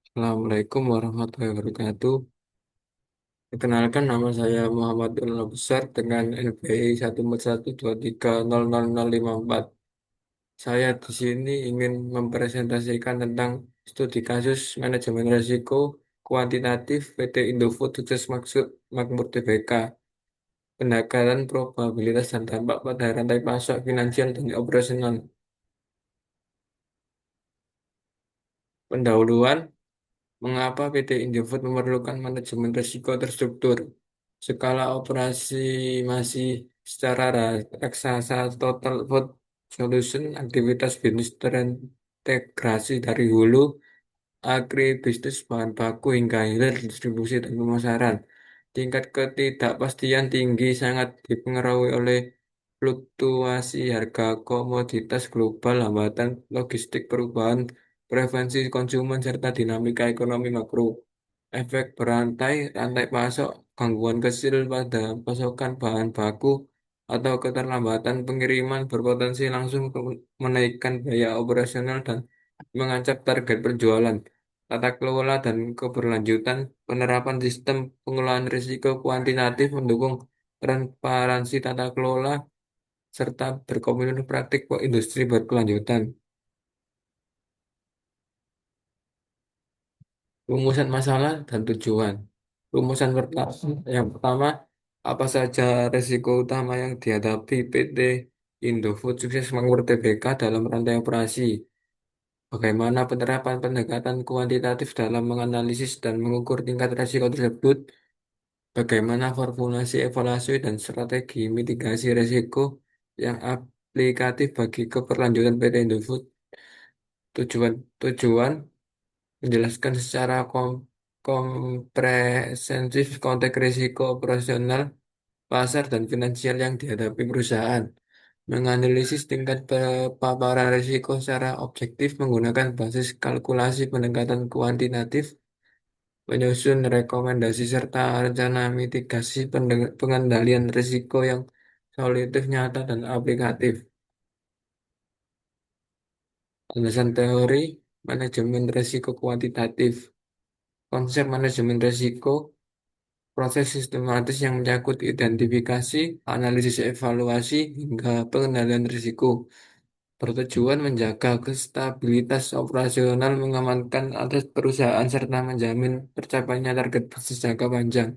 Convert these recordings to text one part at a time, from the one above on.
Assalamualaikum warahmatullahi wabarakatuh. Perkenalkan nama saya Muhammad Nurul Besar dengan NPI 141230054. Saya di sini ingin mempresentasikan tentang studi kasus manajemen risiko kuantitatif PT Indofood Sukses Maksud Makmur Tbk, pendekatan probabilitas dan dampak pada rantai pasok finansial dan operasional. Pendahuluan, mengapa PT Indofood memerlukan manajemen risiko terstruktur? Skala operasi masih secara raksasa Total Food Solution, aktivitas bisnis terintegrasi dari hulu, agribisnis bahan baku hingga hilir distribusi dan pemasaran. Tingkat ketidakpastian tinggi sangat dipengaruhi oleh fluktuasi harga komoditas global, hambatan logistik, perubahan preferensi konsumen, serta dinamika ekonomi makro. Efek berantai, rantai pasok, gangguan kecil pada pasokan bahan baku, atau keterlambatan pengiriman berpotensi langsung menaikkan biaya operasional dan mengancam target penjualan. Tata kelola dan keberlanjutan, penerapan sistem pengelolaan risiko kuantitatif mendukung transparansi tata kelola serta berkomitmen praktik industri berkelanjutan. Rumusan masalah dan tujuan. Rumusan pertama, yang pertama, apa saja risiko utama yang dihadapi PT Indofood Sukses Makmur Tbk dalam rantai operasi? Bagaimana penerapan pendekatan kuantitatif dalam menganalisis dan mengukur tingkat risiko tersebut? Bagaimana formulasi evaluasi dan strategi mitigasi risiko yang aplikatif bagi keberlanjutan PT Indofood? Tujuan menjelaskan secara komprehensif konteks risiko operasional, pasar, dan finansial yang dihadapi perusahaan. Menganalisis tingkat paparan risiko secara objektif menggunakan basis kalkulasi pendekatan kuantitatif, menyusun rekomendasi serta rencana mitigasi pengendalian risiko yang solutif, nyata, dan aplikatif. Landasan teori manajemen risiko kuantitatif. Konsep manajemen risiko proses sistematis yang mencakup identifikasi, analisis evaluasi, hingga pengendalian risiko. Bertujuan menjaga stabilitas operasional, mengamankan aset perusahaan, serta menjamin tercapainya target bisnis jangka panjang.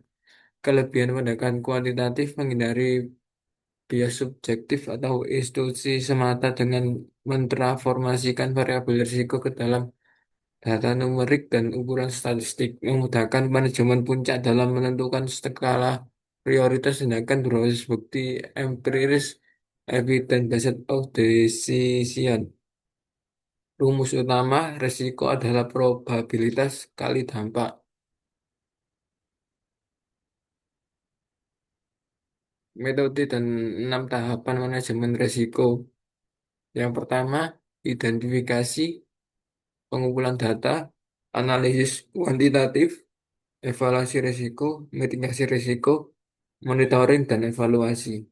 Kelebihan pendekatan kuantitatif menghindari bias subjektif atau institusi semata dengan mentransformasikan variabel risiko ke dalam data numerik dan ukuran statistik, memudahkan manajemen puncak dalam menentukan skala prioritas, tindakan berbasis bukti empiris, evidence-based of decision. Rumus utama risiko adalah probabilitas kali dampak. Metode dan 6 tahapan manajemen risiko. Yang pertama, identifikasi, pengumpulan data, analisis kuantitatif, evaluasi risiko, mitigasi risiko, monitoring, dan evaluasi.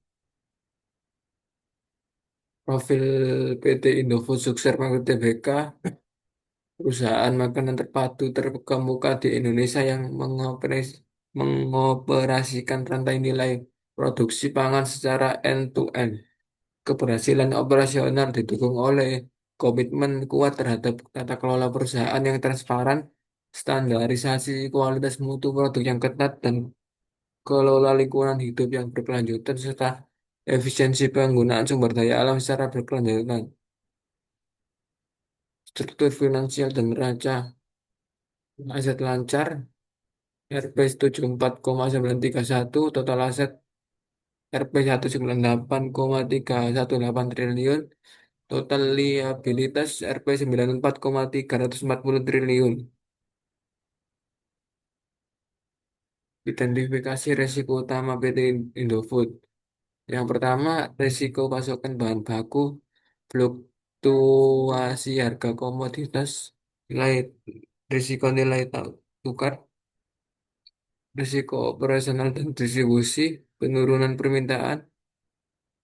Profil PT Indofood Sukses Makmur Tbk, perusahaan makanan terpadu terkemuka di Indonesia yang mengoperasikan rantai nilai produksi pangan secara end-to-end. Keberhasilan operasional didukung oleh komitmen kuat terhadap tata kelola perusahaan yang transparan, standarisasi kualitas mutu produk yang ketat, dan kelola lingkungan hidup yang berkelanjutan, serta efisiensi penggunaan sumber daya alam secara berkelanjutan. Struktur finansial dan neraca aset lancar, Rp 74,931, total aset Rp 198,318 triliun, total liabilitas Rp 94,340 triliun. Identifikasi risiko utama PT Indofood. Yang pertama, risiko pasokan bahan baku, fluktuasi harga komoditas, nilai risiko nilai tukar, risiko operasional dan distribusi, penurunan permintaan,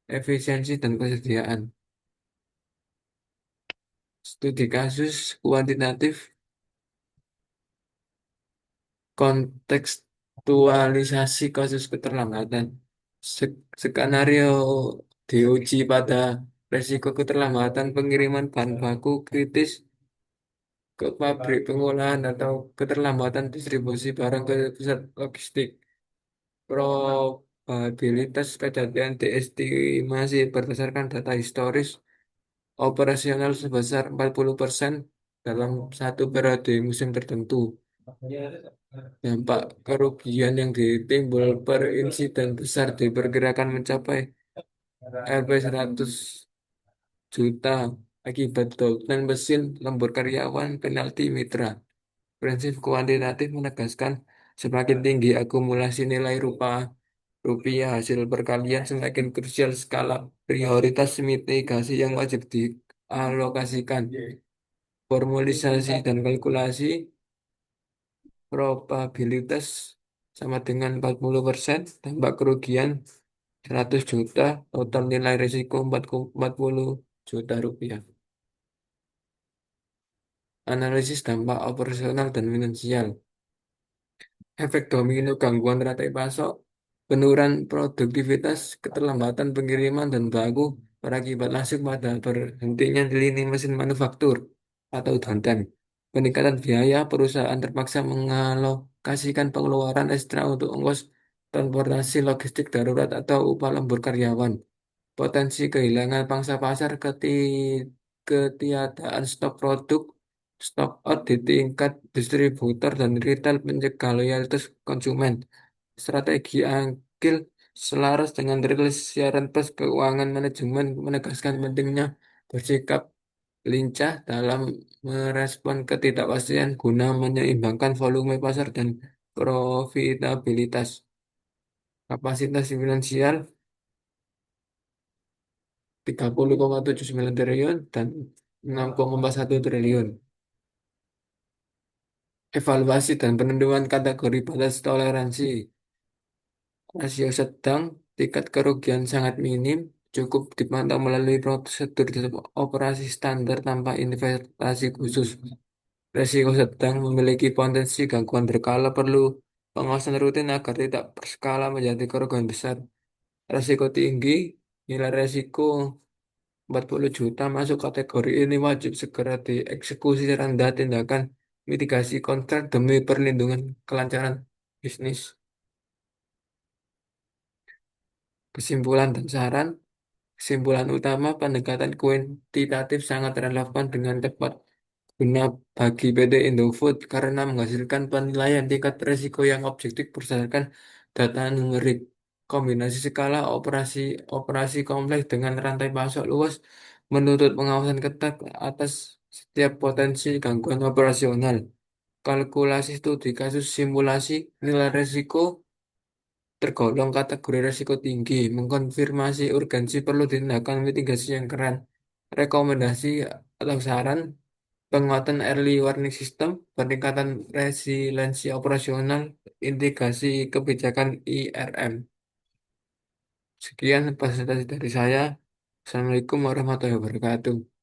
efisiensi dan kesediaan. Studi kasus kuantitatif kontekstualisasi kasus keterlambatan. Skenario diuji pada resiko keterlambatan pengiriman bahan baku kritis ke pabrik pengolahan atau keterlambatan distribusi barang ke pusat logistik. Probabilitas kejadian diestimasi berdasarkan data historis operasional sebesar 40% dalam satu periode musim tertentu. Dampak kerugian yang ditimbul per insiden besar diperkirakan mencapai Rp 100 juta akibat dan mesin, lembur karyawan, penalti mitra. Prinsip kuantitatif menegaskan semakin tinggi akumulasi nilai rupiah hasil perkalian semakin krusial skala prioritas mitigasi yang wajib dialokasikan. Formalisasi dan kalkulasi probabilitas sama dengan 40%, tambah kerugian 100 juta, total nilai risiko 40 juta rupiah. Analisis dampak operasional dan finansial. Efek domino gangguan rantai pasok, penurunan produktivitas, keterlambatan pengiriman dan baku berakibat langsung pada berhentinya di lini mesin manufaktur atau downtime. Peningkatan biaya, perusahaan terpaksa mengalokasikan pengeluaran ekstra untuk ongkos transportasi logistik darurat atau upah lembur karyawan. Potensi kehilangan pangsa pasar, ketiadaan stok produk, stock out di tingkat distributor dan retail mencegah loyalitas konsumen. Strategi Angkil selaras dengan rilis siaran pers keuangan manajemen menegaskan pentingnya bersikap lincah dalam merespon ketidakpastian guna menyeimbangkan volume pasar dan profitabilitas. Kapasitas finansial 30,79 triliun dan 6,41 triliun. Evaluasi dan penentuan kategori batas toleransi. Rasio sedang, tingkat kerugian sangat minim, cukup dipantau melalui prosedur operasi standar tanpa investasi khusus. Resiko sedang memiliki potensi gangguan berkala perlu pengawasan rutin agar tidak berskala menjadi kerugian besar. Resiko tinggi, nilai resiko 40 juta masuk kategori ini wajib segera dieksekusi rendah tindakan mitigasi kontrak demi perlindungan kelancaran bisnis. Kesimpulan dan saran. Kesimpulan utama, pendekatan kuantitatif sangat relevan dengan tepat guna bagi PT Indofood karena menghasilkan penilaian tingkat risiko yang objektif berdasarkan data numerik. Kombinasi skala operasi kompleks dengan rantai pasok luas menuntut pengawasan ketat atas setiap potensi gangguan operasional. Kalkulasi studi kasus simulasi nilai risiko tergolong kategori risiko tinggi, mengkonfirmasi urgensi perlu tindakan mitigasi yang keren. Rekomendasi atau saran, penguatan early warning system, peningkatan resiliensi operasional, integrasi kebijakan IRM. Sekian presentasi dari saya. Assalamualaikum warahmatullahi wabarakatuh.